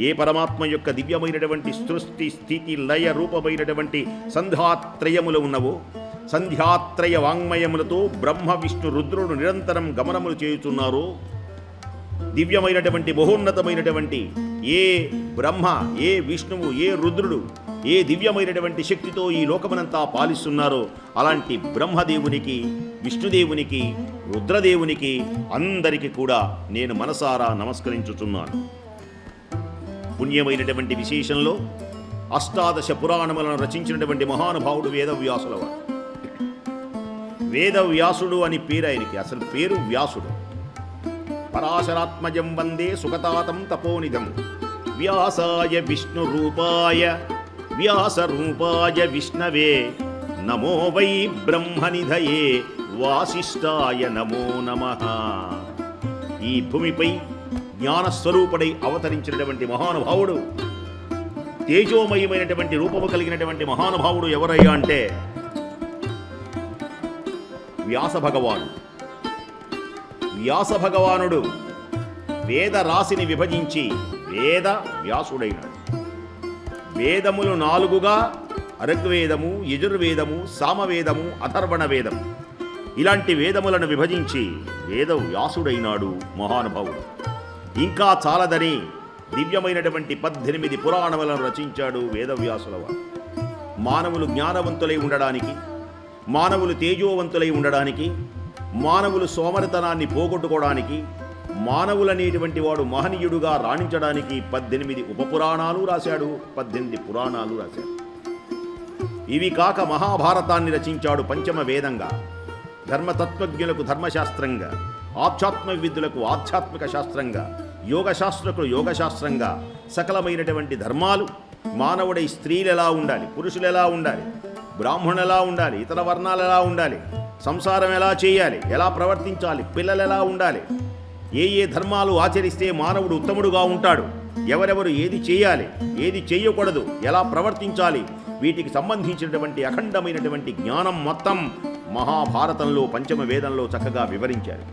ఏ పరమాత్మ యొక్క దివ్యమైనటువంటి సృష్టి స్థితి లయ రూపమైనటువంటి సంధ్యాత్రయములు ఉన్నవో, సంధ్యాత్రయ వాంగ్మయములతో బ్రహ్మ విష్ణు రుద్రుడు నిరంతరం గమనములు చేయుచున్నారో, దివ్యమైనటువంటి మహోన్నతమైనటువంటి ఏ బ్రహ్మ, ఏ విష్ణువు, ఏ రుద్రుడు, ఏ దివ్యమైనటువంటి శక్తితో ఈ లోకమనంతా పాలిస్తున్నారో అలాంటి బ్రహ్మదేవునికి, విష్ణుదేవునికి, రుద్రదేవునికి అందరికీ కూడా నేను మనసారా నమస్కరించుచున్నాను. పుణ్యమైనటువంటి విశేషంలో అష్టాదశ పురాణములను రచించినటువంటి మహానుభావుడు వేదవ్యాసుల వారు. వేదవ్యాసుడు అని పేరు ఆయనకి, అసలు పేరు వ్యాసుడు. పరాశరాత్మజం వందే సుగతాతం తపోనిధం వ్యాసాయ విష్ణురూపాయ వ్యాసరూపాయ విష్ణవే నమో వై బ్రహ్మనిధయే వాసిష్ఠాయ నమో నమః. ఈ భూమిపై జ్ఞానస్వరూపుడై అవతరించినటువంటి మహానుభావుడు, తేజోమయమైనటువంటి రూపము కలిగినటువంటి మహానుభావుడు ఎవరయ్యా అంటే వ్యాస భగవానుడు. వ్యాస భగవానుడు వేద రాశిని విభజించి వేద వ్యాసుడైనాడు. వేదములు 4గా ఋగ్వేదము, యజుర్వేదము, సామవేదము, అథర్వణ వేదము, ఇలాంటి వేదములను విభజించి వేద వ్యాసుడైనాడు మహానుభావుడు. ఇంకా చాలదని దివ్యమైనటువంటి 18 పురాణములను రచించాడు వేదవ్యాసుల వారు. మానవులు జ్ఞానవంతులై ఉండడానికి, మానవులు తేజోవంతులై ఉండడానికి, మానవులు సోమరితనాన్ని పోగొట్టుకోవడానికి, మానవులనేటువంటి వాడు మహనీయుడుగా రాణించడానికి 18 ఉపపురాణాలు రాశాడు, 18 పురాణాలు రాశాడు. ఇవి కాక మహాభారతాన్ని రచించాడు పంచమ వేదంగా, ధర్మతత్వజ్ఞులకు ధర్మశాస్త్రంగా, ఆధ్యాత్మిక ఆధ్యాత్మిక శాస్త్రంగా, యోగశాస్త్రకులు యోగశాస్త్రంగా, సకలమైనటువంటి ధర్మాలు, మానవుడై స్త్రీలు ఎలా ఉండాలి, పురుషులు ఎలా ఉండాలి, బ్రాహ్మణులు ఎలా ఉండాలి, ఇతర వర్ణాలు ఎలా ఉండాలి, సంసారం ఎలా చేయాలి, ఎలా ప్రవర్తించాలి, పిల్లలు ఎలా ఉండాలి, ఏ ఏ ధర్మాలు ఆచరిస్తే మానవుడు ఉత్తముడుగా ఉంటాడు, ఎవరెవరు ఏది చేయాలి, ఏది చేయకూడదు, ఎలా ప్రవర్తించాలి, వీటికి సంబంధించినటువంటి అఖండమైనటువంటి జ్ఞానం మొత్తం మహాభారతంలో పంచమ వేదంలో చక్కగా వివరించారు.